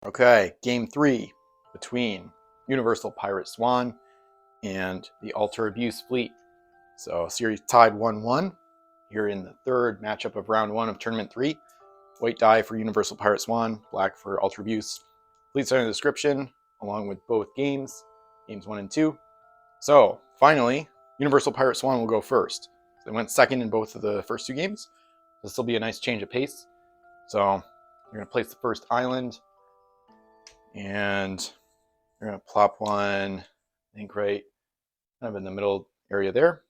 Okay, game 3 between Universal Pirate Swan and the Altar Abuse Fleet. So series tied 1-1 here in the third matchup of round 1 of tournament 3. White die for Universal Pirate Swan, black for Altar Abuse. Fleets are in the description along with both games 1 and 2. So finally, Universal Pirate Swan will go first. So they went second in both of the first 2 games. This will be a nice change of pace. So you're going to place the first island. And we're going to plop one, I think right kind of in the middle area there.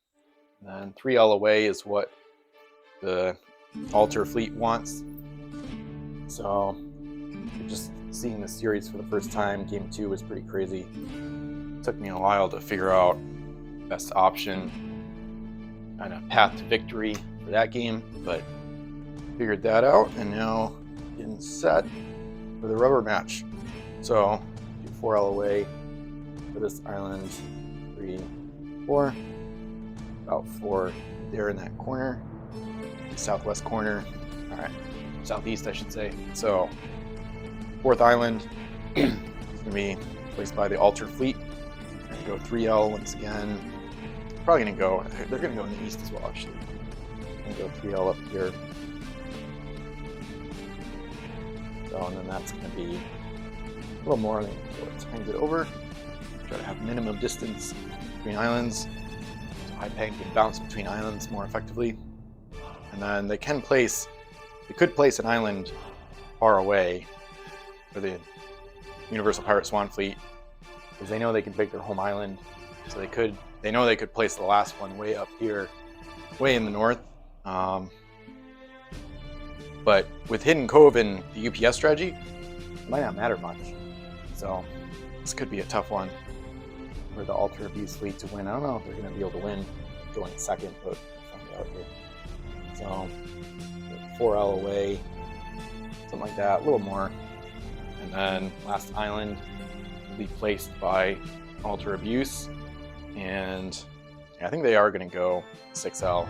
And then 3L away is what the Altar Fleet wants. So just seeing this series for the first time, game 2 was pretty crazy. It took me a while to figure out best option, kind of path to victory for that game, but figured that out and now getting set for the rubber match. So do 4L away for this island, 3, 4, about 4 there in that corner, southwest corner, all right, southeast I should say. So 4th island is going to be placed by the Altar Fleet. Going to go 3L once again. Probably going to go, they're going to go in the east as well actually. Going to go 3L up here. So and then that's going to be a little more, so it hangs it over. Try to have minimum distance between islands, so high peg can bounce between islands more effectively. And then they could place an island far away for the Universal Pirate Swan Fleet, because they know they can pick their home island. So they know they could place the last one way up here, way in the north. But with Hidden Cove and the UPS strategy, it might not matter much. So this could be a tough one for the Altar Abuse Fleet to win. I don't know if they're going to be able to win going second, but we'll find out here. So 4L away, something like that, a little more. And then last island will be placed by Altar Abuse. And I think they are going to go 6L,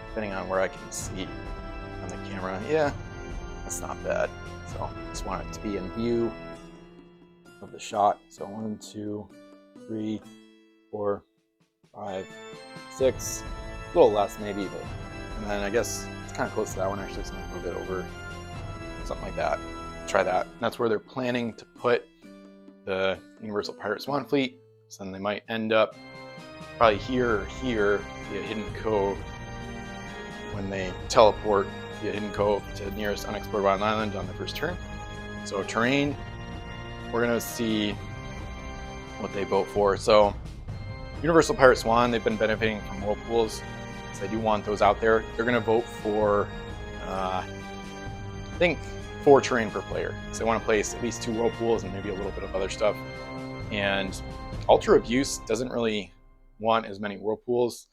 depending on where I can see on the camera. Yeah, that's not bad. So just want it to be in view of the shot. So 1, 2, 3, 4, 5, 6, a little less maybe, but and then I guess it's kind of close to that one actually, so I'm gonna move it over, something like that. Try that. And that's where they're planning to put the Universal Pirate Swan Fleet. So then they might end up probably here or here via Hidden Cove when they teleport via Hidden Cove to the nearest unexplored island on the first turn. So terrain, we're going to see what they vote for. So Universal Pirate Swan, they've been benefiting from whirlpools, so they do want those out there. They're going to vote for, I think, 4 terrain per player. So they want to place at least 2 whirlpools and maybe a little bit of other stuff. And Altar Abuse doesn't really want as many whirlpools,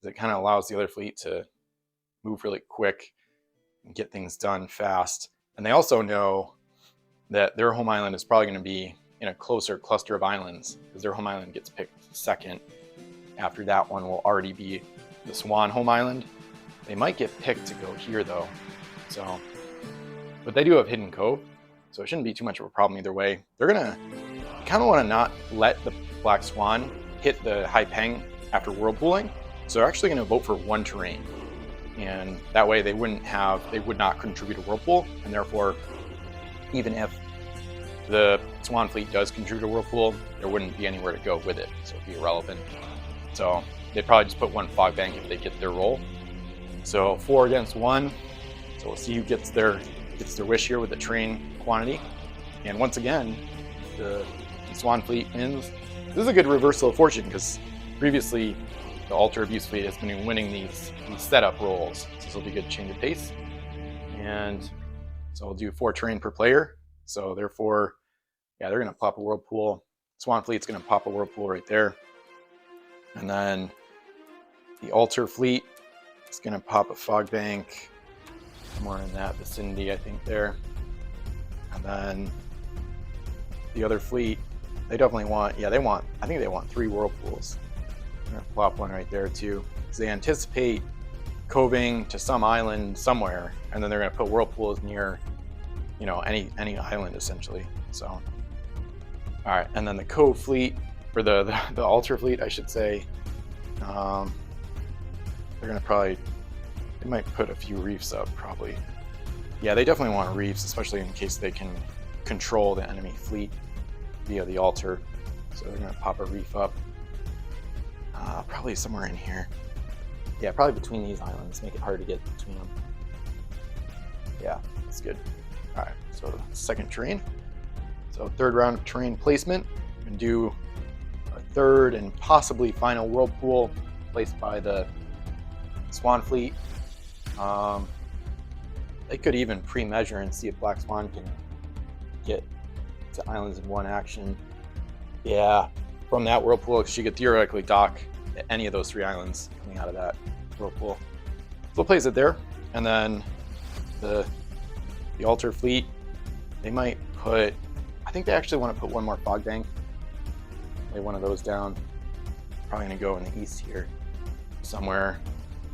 because it kind of allows the other fleet to move really quick and get things done fast. And they also know that their home island is probably going to be in a closer cluster of islands, because their home island gets picked second. After that one will already be the Swan home island. They might get picked to go here though. So, but they do have Hidden Cove, so it shouldn't be too much of a problem either way. They're gonna kind of want to not let the Black Swan hit the high peng after whirlpooling, so they're actually going to vote for 1 terrain, and that way they would not contribute a whirlpool, and therefore even if the Swan Fleet does contribute a whirlpool, there wouldn't be anywhere to go with it, so it'd be irrelevant. So they'd probably just put 1 fog bank if they get their roll. So 4 against 1. So we'll see who gets their wish here with the terrain quantity. And once again, the Swan Fleet wins. This is a good reversal of fortune, because previously the Altar Abuse Fleet has been winning these setup rolls. So this will be a good change of pace. And so we'll do 4 terrain per player. So therefore, yeah, they're going to pop a whirlpool. Swan Fleet's going to pop a whirlpool right there. And then the Altar Fleet is going to pop a fog bank somewhere in that vicinity, I think there. And then the other fleet, they definitely want, I think they want 3 whirlpools. I'm going to plop one right there too, because they anticipate coving to some island somewhere, and then they're going to put whirlpools near, any island essentially. So, all right, and then the Cove fleet, or the Altar fleet, I should say. They're gonna probably, they might put a few reefs up, probably. Yeah, they definitely want reefs, especially in case they can control the enemy fleet via the Altar. So they're gonna pop a reef up, probably somewhere in here. Yeah, probably between these islands, make it hard to get between them. Yeah, that's good. All right, so second terrain. So third round of terrain placement. We can do our third and possibly final whirlpool placed by the Swan fleet. They could even pre-measure and see if Black Swan can get to islands in one action. Yeah, from that whirlpool, she could theoretically dock at any of those 3 islands coming out of that whirlpool. So we'll place it there, and then the Altar fleet, they might put, I think they actually want to put one more fog bank. Lay one of those down. Probably going to go in the east here, somewhere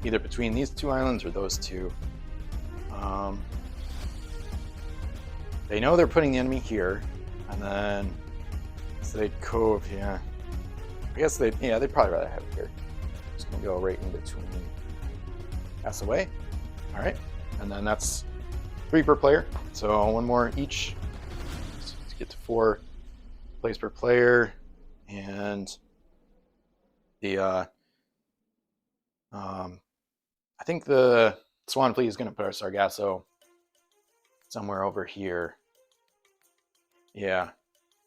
either between these 2 islands or those 2. They know they're putting the enemy here, and then so they'd cove, yeah. I guess they'd probably rather have it here. Just gonna go right in between. Pass away. All right, and then that's 3 per player. So 1 more each to get to 4 plays per player, and the I think the Swan fleet is going to put our Sargasso somewhere over here. Yeah,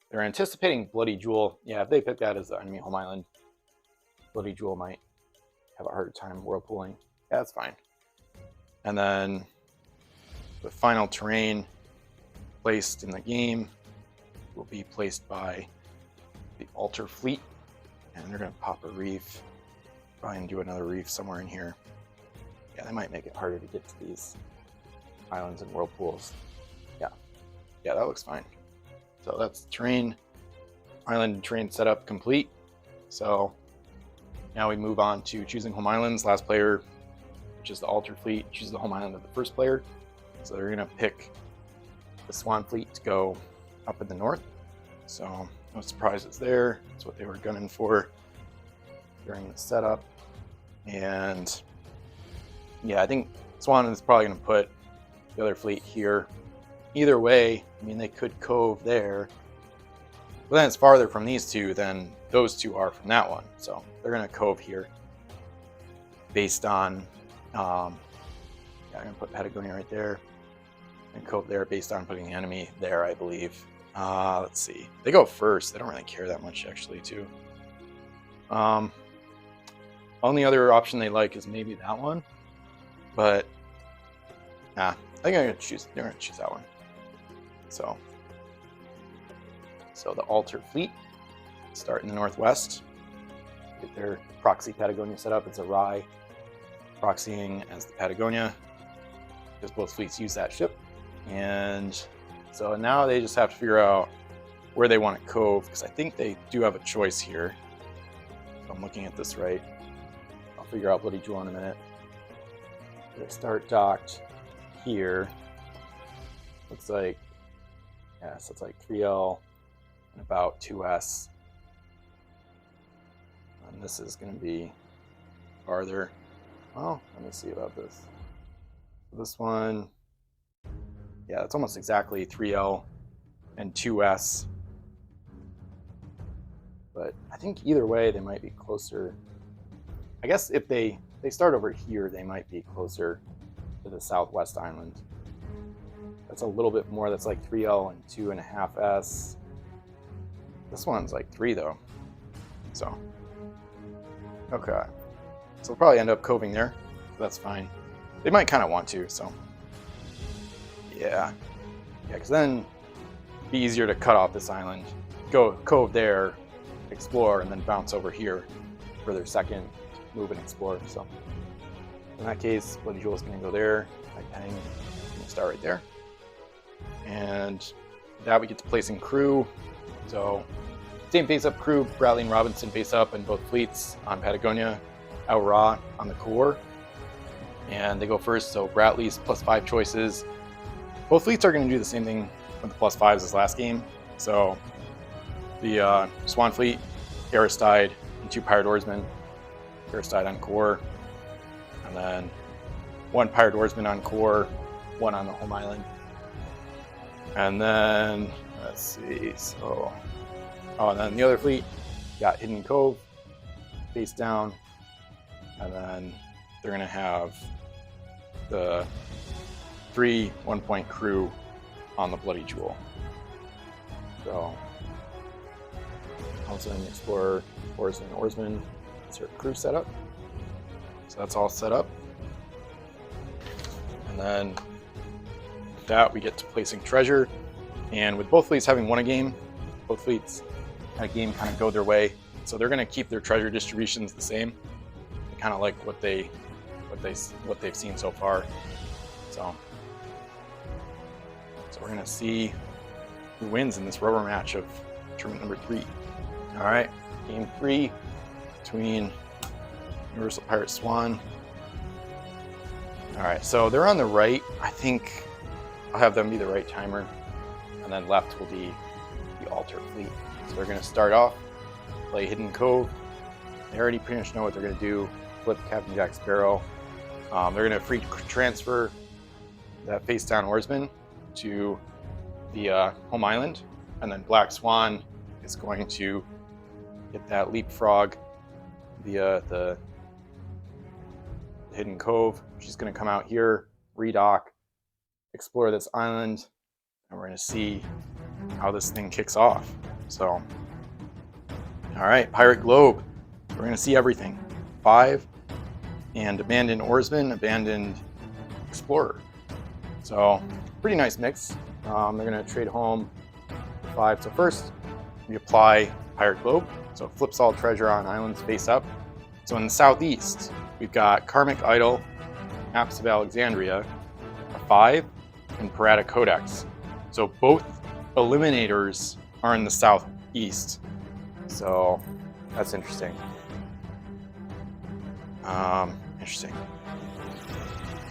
they're anticipating Bloody Jewel. Yeah, if they pick that as the enemy home island, Bloody Jewel might have a harder time whirlpooling. Yeah, that's fine. And then the final terrain placed in the game will be placed by the Altar fleet, and they're going to pop a reef. Probably going to do another reef somewhere in here. Yeah, they might make it harder to get to these islands and whirlpools. Yeah, that looks fine. So that's terrain, island and terrain setup complete. So now we move on to choosing home islands. Last player, which is the Altar fleet, chooses the home island of the first player. So they're gonna pick the Swan fleet to go up in the north. So no surprises there. That's what they were gunning for during the setup. And yeah, I think Swan is probably gonna put the other fleet here. Either way, I mean, they could cove there, but then it's farther from these 2 than those 2 are from that one. So they're going to cove here based on, I'm going to put Patagonia right there and cove there based on putting the enemy there, I believe. Let's see. They go first. They don't really care that much, actually, too. Only other option they like is maybe that one, but I think they're going to choose that one. So the Altar fleet start in the northwest, get their proxy Patagonia set up. It's a Rye proxying as the Patagonia, because both fleets use that ship. And so now they just have to figure out where they want to cove, because I think they do have a choice here. If I'm looking at this right, I'll figure out Bloody Jewel in a minute. They start docked here. Looks like, yeah, so it's like 3L and about 2S. And this is going to be farther. Oh, let me see about this. This one, yeah, it's almost exactly 3L and 2S. But I think either way, they might be closer. I guess if they start over here, they might be closer to the southwest island. That's a little bit more. That's like 3L and 2.5S. This one's like 3 though. So, okay. So we'll probably end up coving there. That's fine. They might kind of want to, so. Yeah, because then it'd be easier to cut off this island, go cove there, explore, and then bounce over here for their second move and explore. So in that case, Bloody Jewel is going to go there. Peng is going to start right there. And that we get to placing crew. So same face-up crew, Bradley and Robinson face up in both fleets on Patagonia, Aura on the core. And they go first, so Bradley's +5 choices. Both fleets are going to do the same thing with the +5s as last game. So the Swan fleet, Aristide, and 2 pirate oarsmen. Aristide on core, and then 1 pirate oarsman on core, 1 on the home island. And then, let's see, so, and then the other fleet got Hidden Cove, face down, and then they're going to have the 3 1-point crew on the Bloody Jewel. So, also an Explorer, Oarsman, insert crew setup. So that's all set up. And then with that, we get to placing treasure. And with both fleets having won a game, both fleets had a game kind of go their way. So they're going to keep their treasure distributions the same, kind of like what they've seen so far. So we're going to see who wins in this rubber match of tournament number 3. All right, game 3 between Universal Pirate Swan. All right, so they're on the right. I think I'll have them be the right timer, and then left will be the altar fleet. So they're going to start off, play Hidden Cove. They already pretty much know what they're going to do. Flip Captain Jack Sparrow. They're going to free transfer that face down oarsman to the home island, and then Black Swan is going to get that leapfrog via the Hidden Cove. She's going to come out here, redock, explore this island, and we're going to see how this thing kicks off. So, all right, Pirate Globe. We're going to see everything. 5 and Abandoned Oarsman, Abandoned Explorer. So, pretty nice mix. They're going to trade home 5. So first, we apply Pirate Globe. So it flips all treasure on islands face up. So in the southeast, we've got Karmic Idol, Maps of Alexandria, a 5, and Pirata Codex. So both eliminators are in the southeast. So that's interesting. Interesting.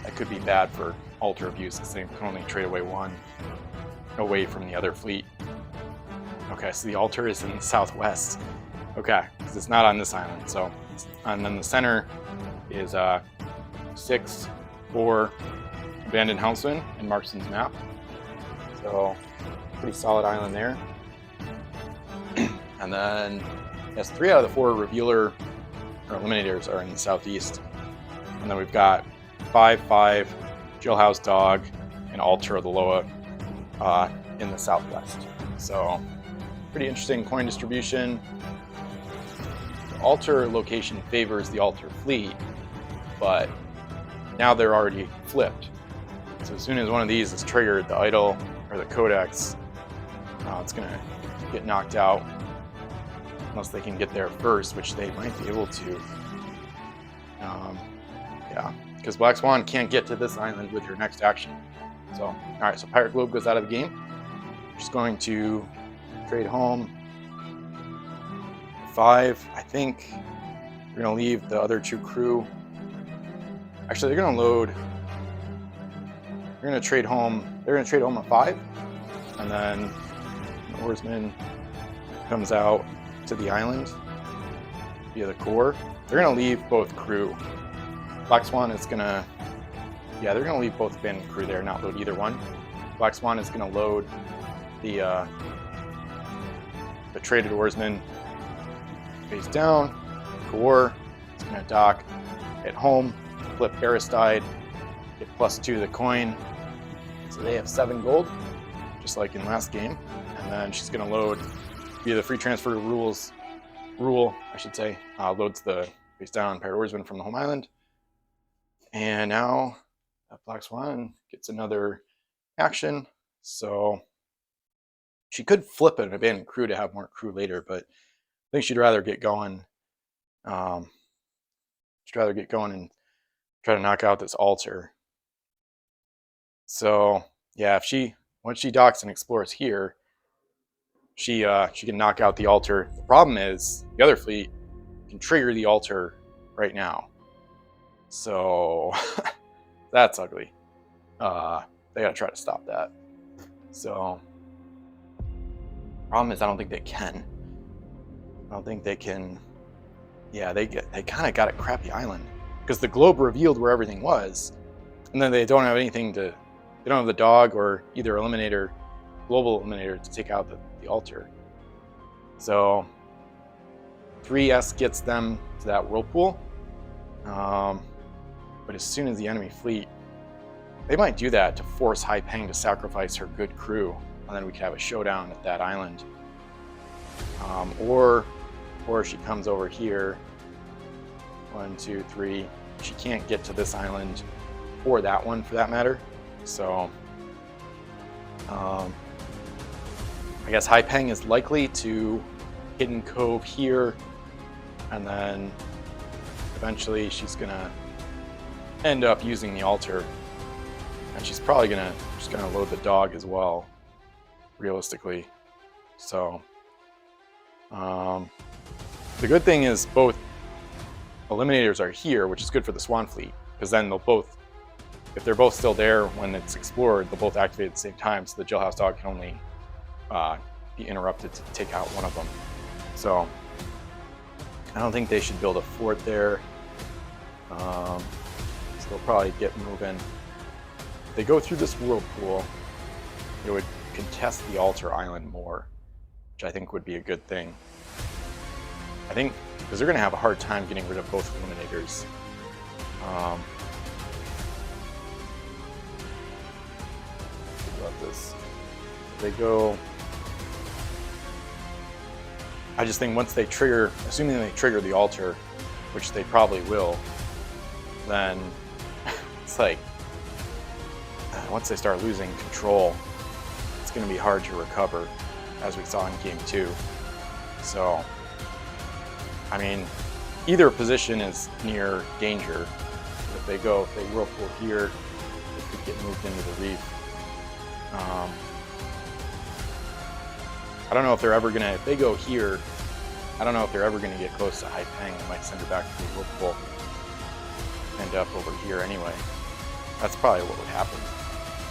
That could be bad for altar abuse because they can only trade away 1 away from the other fleet. Okay, so the altar is in the southwest. Okay, because it's not on this island. So, and then the center is 6, 4, Abandoned Helmsman in Markson's map. So, pretty solid island there. And then, yes, 3 out of the 4 Revealer or Eliminators are in the southeast. And then we've got 5, 5, Jailhouse Dog, and Altar of the Loa in the southwest. So, pretty interesting coin distribution. The altar location favors the altar fleet, but now they're already flipped. So as soon as one of these is triggered, the idol or the codex, it's going to get knocked out unless they can get there first, which they might be able to. Yeah, because Black Swan can't get to this island with your next action. So, all right, so Pirate Globe goes out of the game. Just going to trade home 5. I think we're going to leave the other 2 crew. Actually, they're going to load. They're going to trade home. They're going to trade home a 5, and then the oarsman comes out to the island via the core. They're going to leave both crew. Black Swan is going to. Yeah, they're going to leave both abandoned crew there, not load either one. Black Swan is going to load the traded oarsman face down, core. It's going to dock at home, flip Aristide, get +2 to the coin. So they have 7 gold, just like in last game. And then she's going to load via the free transfer rule, loads the face down Pirate Oarsman from the home island. And now Black Swan gets another action. So she could flip an abandoned crew to have more crew later, but I think she'd rather get going. And try to knock out this altar. So yeah, once she docks and explores here, she can knock out the altar. The problem is the other fleet can trigger the altar right now. So that's ugly. They gotta try to stop that. So Problem is, I don't think they can. I don't think they can. Yeah, they kind of got a crappy island because the globe revealed where everything was, and then they don't have anything to. They don't have the dog or either eliminator, global eliminator to take out the altar. So 3S gets them to that whirlpool. But as soon as the enemy fleet, they might do that to force Hai Peng to sacrifice her good crew, and then we could have a showdown at that island. Or she comes over here. 1, 2, 3. She can't get to this island or that one for that matter. So I guess Hai Peng is likely to Hidden Cove here, and then eventually she's gonna end up using the altar, and she's probably gonna load the dog as well, realistically. So the good thing is both eliminators are here, which is good for the Swan fleet, because then they'll both, if they're both still there when it's explored, they'll both activate at the same time, so the jailhouse dog can only be interrupted to take out one of them. So I don't think they should build a fort there. So they'll probably get moving. If they go through this whirlpool, it would contest the altar island more, which I think would be a good thing. I think because they're going to have a hard time getting rid of both eliminators. Think about this. They go. I just think once they trigger, assuming they trigger the altar, which they probably will, then it's like once they start losing control, it's going to be hard to recover, as we saw in game 2. So, I mean, either position is near danger. If they whirlpool here, they could get moved into the reef. I don't know if they're ever gonna, if they go here, I don't know if they're ever gonna get close to Hai Peng. They might send her back to the whirlpool. End up over here anyway. That's probably what would happen.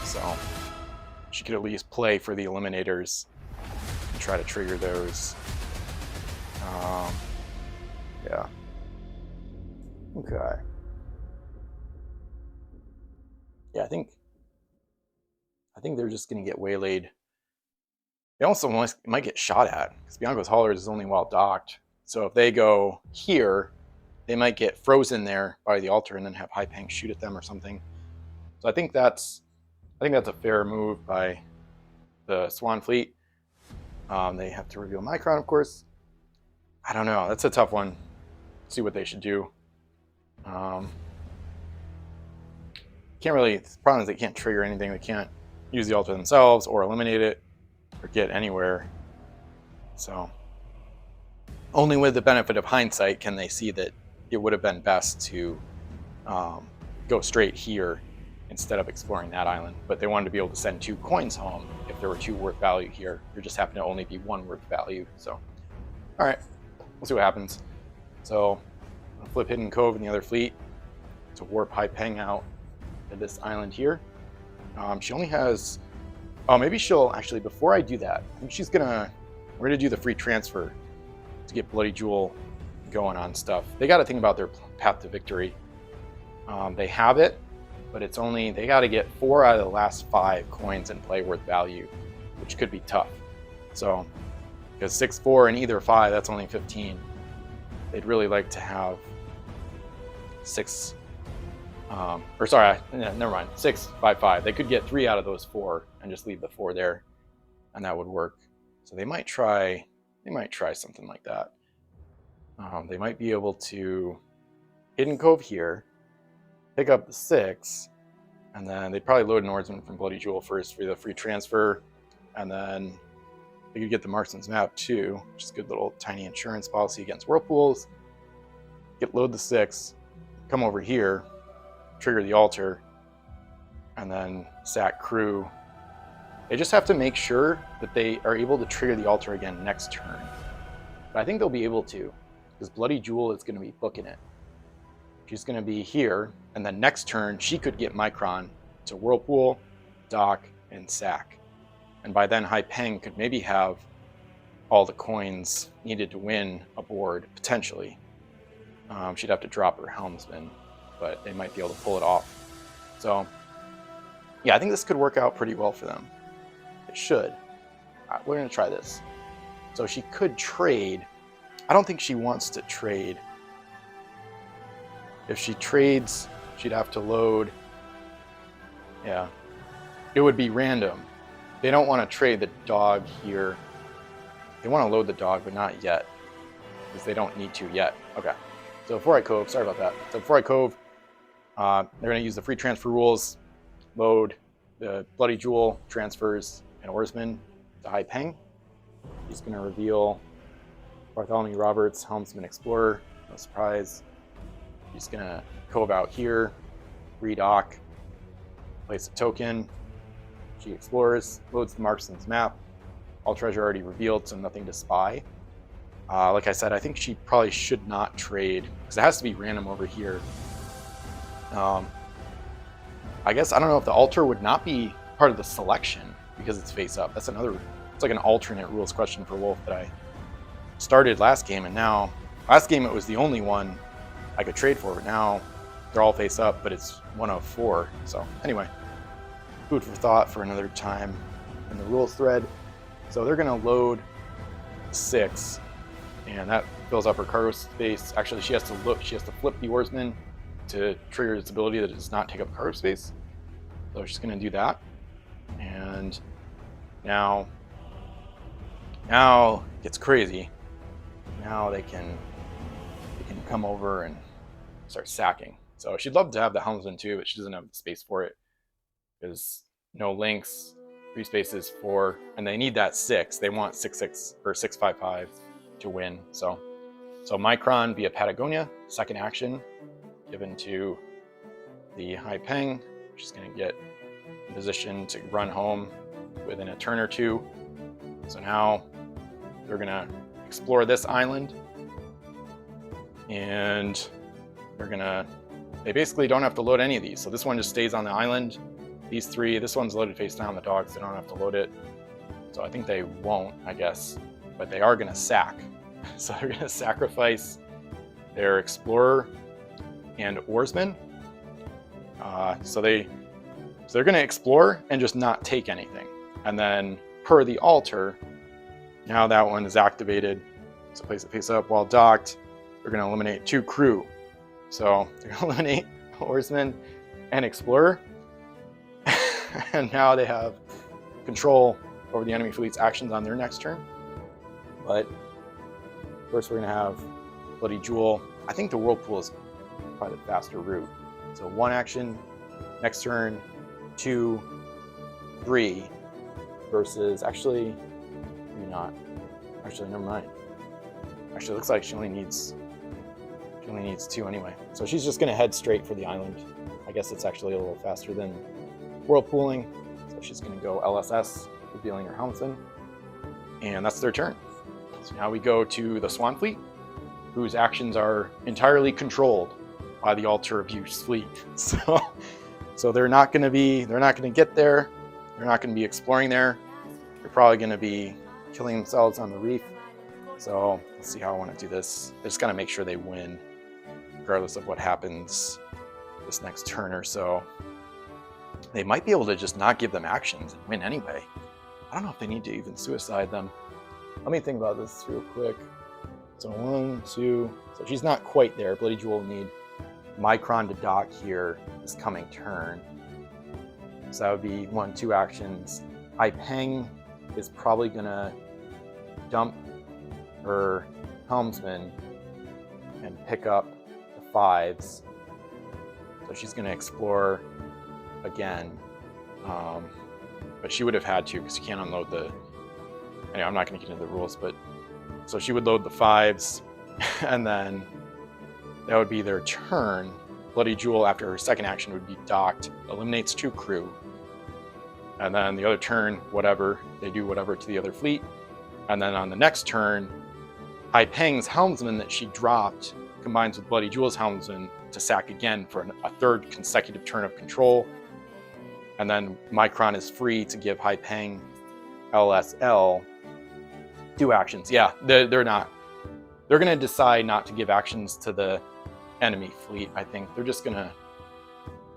So she could at least play for the eliminators and try to trigger those. Yeah. Okay. Yeah, I think they're just gonna get waylaid. They also might get shot at, because Bianco's haulers is only while docked. So if they go here, they might get frozen there by the altar and then have Hai Peng shoot at them or something. So I think that's a fair move by the Swan fleet. They have to reveal Micron, of course. I don't know. That's a tough one. See what they should do. Can't really. The problem is they can't trigger anything. They can't use the altar themselves or eliminate it or get anywhere. So only with the benefit of hindsight can they see that it would have been best to go straight here instead of exploring that island. But they wanted to be able to send 2 coins home if there were 2 worth value here. There just happened to only be 1 worth value. So, all right, we'll see what happens. So I'll flip Hidden Cove in the other fleet to warp Hai Peng out to this island here. She only has. Oh, maybe she'll actually. Before I do that, I think we're gonna do the free transfer to get Bloody Jewel going on stuff. They got to think about their path to victory. They have it, but it's only, they got to get 4 out of the last 5 coins in play worth value, which could be tough. So, because 6, 4, and either 5, that's only 15. They'd really like to have 6. Never mind. 6, 5, 5. They could get 3 out of those 4 and just leave the 4 there, and that would work. So they might try something like that. They might be able to Hidden Cove here, pick up the 6, and then they'd probably load an Oarsman from Bloody Jewel first for the free transfer, and then they could get the Marksman's Map too, which is a good little tiny insurance policy against whirlpools. Load the 6, come over here, trigger the altar, and then sack crew. They just have to make sure that they are able to trigger the altar again next turn. But I think they'll be able to, because Bloody Jewel is going to be booking it. She's going to be here, and then next turn she could get Micron to whirlpool, dock, and sack. And by then Hai Peng could maybe have all the coins needed to win a board, potentially. She'd have to drop her helmsman, but they might be able to pull it off. So yeah, I think this could work out pretty well for them. It should. We're going to try this. So she could trade. I don't think she wants to trade. If she trades, she'd have to load. Yeah. It would be random. They don't want to trade the dog here. They want to load the dog, but not yet, because they don't need to yet. Okay. So before I cove, sorry about that. So before I cove, they're going to use the free transfer rules, load the Bloody Jewel, transfers, and Oarsman to High Peng. He's going to reveal Bartholomew Roberts, Helmsman Explorer, no surprise. He's going to cove out here, redock, place a token. She explores, loads the Marksman's map. All treasure already revealed, so nothing to spy. Like I said, I think she probably should not trade, because it has to be random over here. I guess, I don't know if the altar would not be part of the selection, because it's face up. That's another, it's like an alternate rules question for Wolf that I started last game, and now, last game it was the only one I could trade for, but now they're all face up, but it's one of 4. So anyway, food for thought for another time in the rules thread. So they're going to load 6, and that fills up her cargo space. Actually, she has to flip the Oarsman to trigger its ability that does not take up cargo space. So she's going to do that. And now it gets crazy. Now they can come over and start sacking. So she'd love to have the helmsman too, but she doesn't have the space for it. There's no links, 3 spaces, 4, and they need that 6. They want 6/6 or 6/5/5 to win. So Micron via Patagonia, second action given to the High Peng. She's going to get in position to run home within a turn or 2. So now they're going to explore this island, and they basically don't have to load any of these. So this one just stays on the island. These 3, this one's loaded face down, the dogs, they don't have to load it. So I think they won't, I guess, but they are going to sack. So they're going to sacrifice their Explorer and Oarsman. So they're going to explore and just not take anything. And then per the altar, now that one is activated. So place it face up while docked. They're going to eliminate 2 crew. So they're going to eliminate Oarsman and Explorer. And now they have control over the enemy fleet's actions on their next turn. But first we're going to have Bloody Jewel. I think the Whirlpool is probably the faster route. So 1 action, next turn, 2, 3, versus, actually, maybe not. Actually, never mind. Actually, it looks like she only needs 2 anyway. So she's just going to head straight for the island. I guess it's actually a little faster than Whirlpooling. So she's going to go LSS, revealing her helmsman. And that's their turn. So now we go to the Swan fleet, whose actions are entirely controlled by the Altar of Use fleet. So they're not going to get there. They're not going to be exploring there. They're probably going to be killing themselves on the reef. So let's see how I want to do this. I just got to make sure they win, regardless of what happens this next turn or so. They might be able to just not give them actions and win anyway. I don't know if they need to even suicide them. Let me think about this real quick. So 1, 2, so she's not quite there. Bloody Jewel will need Micron to dock here this coming turn. So that would be 1, 2 actions. High Peng is probably gonna dump her helmsman and pick up the 5s. So she's gonna explore again. But she would have had to, because you can't unload the... Anyway, I'm not going to get into the rules, but... So she would load the 5s, and then that would be their turn. Bloody Jewel, after her second action, would be docked, eliminates 2 crew. And then the other turn, whatever, they do whatever to the other fleet. And then on the next turn, High Peng's helmsman that she dropped combines with Bloody Jewel's helmsman to sack again for a 3rd consecutive turn of control. And then Micron is free to give High Peng LSL do actions. Yeah, they're not. They're going to decide not to give actions to the enemy fleet. I think they're just going to.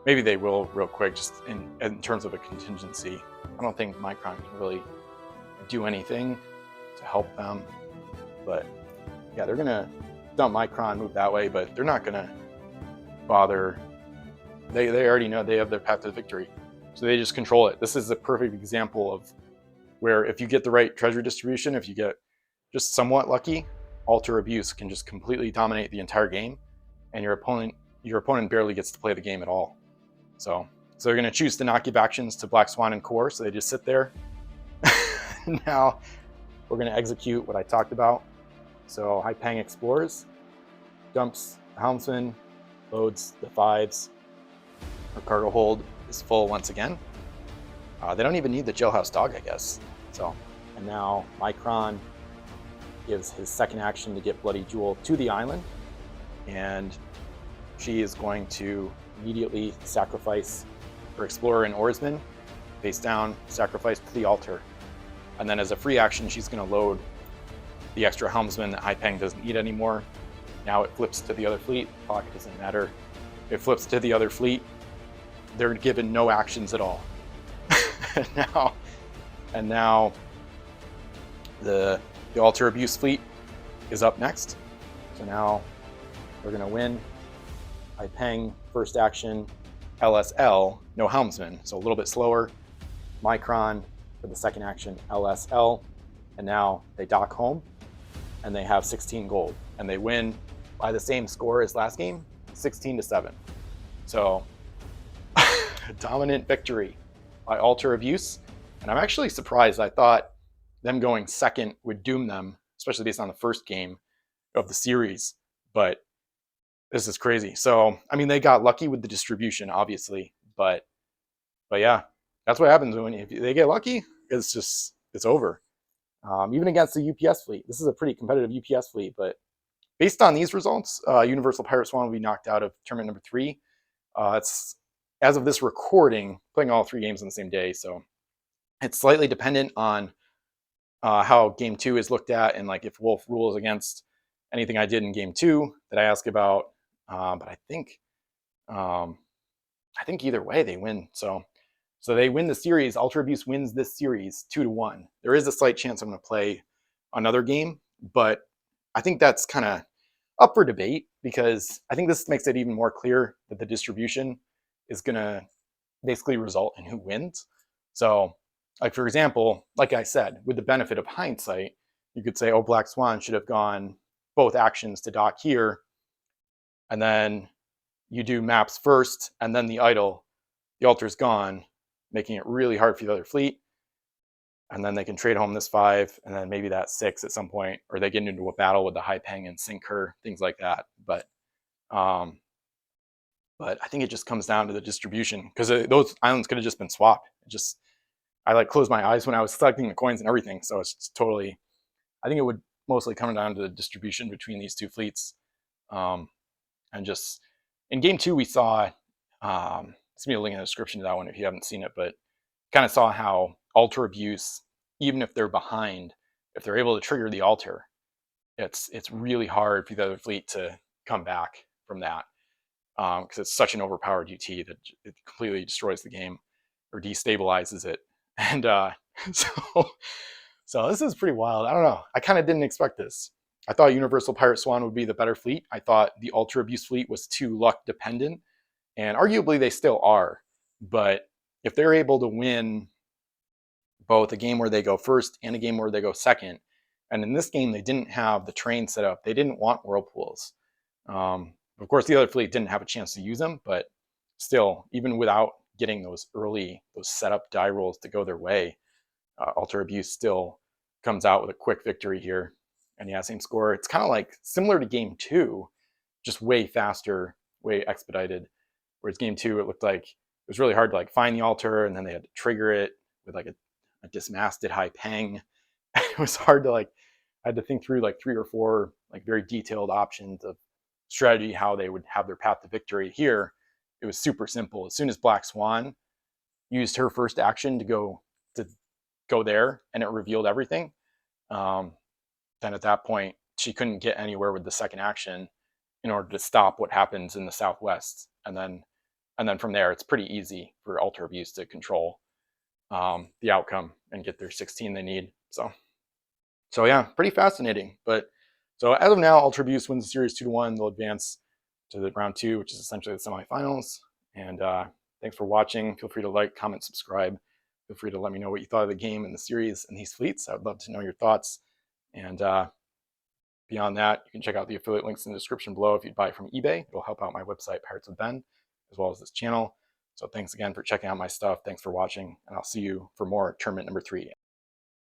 Maybe they will real quick, just in terms of a contingency. I don't think Micron can really do anything to help them. But yeah, they're going to dump Micron, move that way, but they're not going to bother. They already know they have their path to victory. So they just control it. This is a perfect example of where if you get the right treasure distribution, if you get just somewhat lucky, Alter Abuse can just completely dominate the entire game, and your opponent barely gets to play the game at all. So they're going to choose to not give actions to Black Swan and Core, so they just sit there. Now we're going to execute what I talked about. So Hai Peng explores, dumps the Helmsman, loads the 5s. Our cargo hold is full once again. They don't even need the Jailhouse Dog, I guess. So, and now Micron gives his second action to get Bloody Jewel to the island, and she is going to immediately sacrifice her Explorer and Oarsman, face down, sacrifice to the altar. And then as a free action, she's going to load the extra Helmsman that Hai Peng doesn't need anymore. Now it flips to the other fleet. Clock doesn't matter. It flips to the other fleet. They're given no actions at all. and now the Alter Abuse fleet is up next. So now we're going to win. Hai Peng, first action, LSL, no Helmsman, so a little bit slower. Micron for the second action, LSL, and now they dock home, and they have 16 gold, and they win by the same score as last game, 16-7. So, dominant victory by Alter Abuse, and I'm actually surprised. I thought them going second would doom them, especially based on the first game of the series, but this is crazy. So, I mean, they got lucky with the distribution, obviously, but yeah, that's what happens when if they get lucky. It's over. Even against the UPS fleet, this is a pretty competitive UPS fleet, but based on these results, Universal Pirate Swan will be knocked out of tournament number 3. It's as of this recording, playing all 3 games on the same day, so it's slightly dependent on how game 2 is looked at, and like if Wolf rules against anything I did in game 2 that I ask about. But I think either way they win. So they win the series. Alter Abuse wins this series 2-1. There is a slight chance I'm going to play another game, but I think that's kind of up for debate, because I think this makes it even more clear that the distribution is going to basically result in who wins. So, like for example, like I said, with the benefit of hindsight, you could say, oh, Black Swan should have gone both actions to dock here, and then you do maps first, and then the idol, the altar's gone, making it really hard for the other fleet. And then they can trade home this 5, and then maybe that 6 at some point, or they get into a battle with the Hai Peng and sink her, things like that. But I think it just comes down to the distribution, because those islands could have just been swapped. I like closed my eyes when I was selecting the coins and everything, so it's just totally. I think it would mostly come down to the distribution between these two fleets. And just in game 2, we saw, it's me a link in the description to that one if you haven't seen it, but kind of saw how Alter Abuse, even if they're behind, if they're able to trigger the altar, it's really hard for the other fleet to come back from that, because it's such an overpowered UT that it completely destroys the game or destabilizes it. And so this is pretty wild. I don't know. I kind of didn't expect this. I thought Universal Pirate Swan would be the better fleet. I thought the Alter Abuse fleet was too luck dependent, and arguably they still are. But if they're able to win both a game where they go first and a game where they go second, and in this game they didn't have the train set up, they didn't want whirlpools. Of course, the other fleet didn't have a chance to use them, but still, even without getting those setup die rolls to go their way, Alter Abuse still comes out with a quick victory here. And yeah, same score. It's kind of like similar to game 2, just way faster, way expedited. Whereas game 2, it looked like it was really hard to like find the altar, and then they had to trigger it with like a dismasted Hai Peng. It was hard to I had to think through like 3 or 4 like very detailed options of strategy, how they would have their path to victory. Here, it was super simple. As soon as Black Swan used her first action to go there, and it revealed everything. then at that point, she couldn't get anywhere with the second action in order to stop what happens in the southwest. And then from there, it's pretty easy for altar abuse to control the outcome and get their 16 they need. So yeah, pretty fascinating. But so as of now, altar abuse wins the series 2-1. They'll advance to the round 2, which is essentially the semifinals. And thanks for watching. Feel free to like, comment, subscribe. Feel free to let me know what you thought of the game and the series and these fleets. I would love to know your thoughts. And beyond that, you can check out the affiliate links in the description below if you'd buy from eBay. It'll help out my website, Pirates of Ben, as well as this channel. So thanks again for checking out my stuff. Thanks for watching, and I'll see you for more tournament number 3.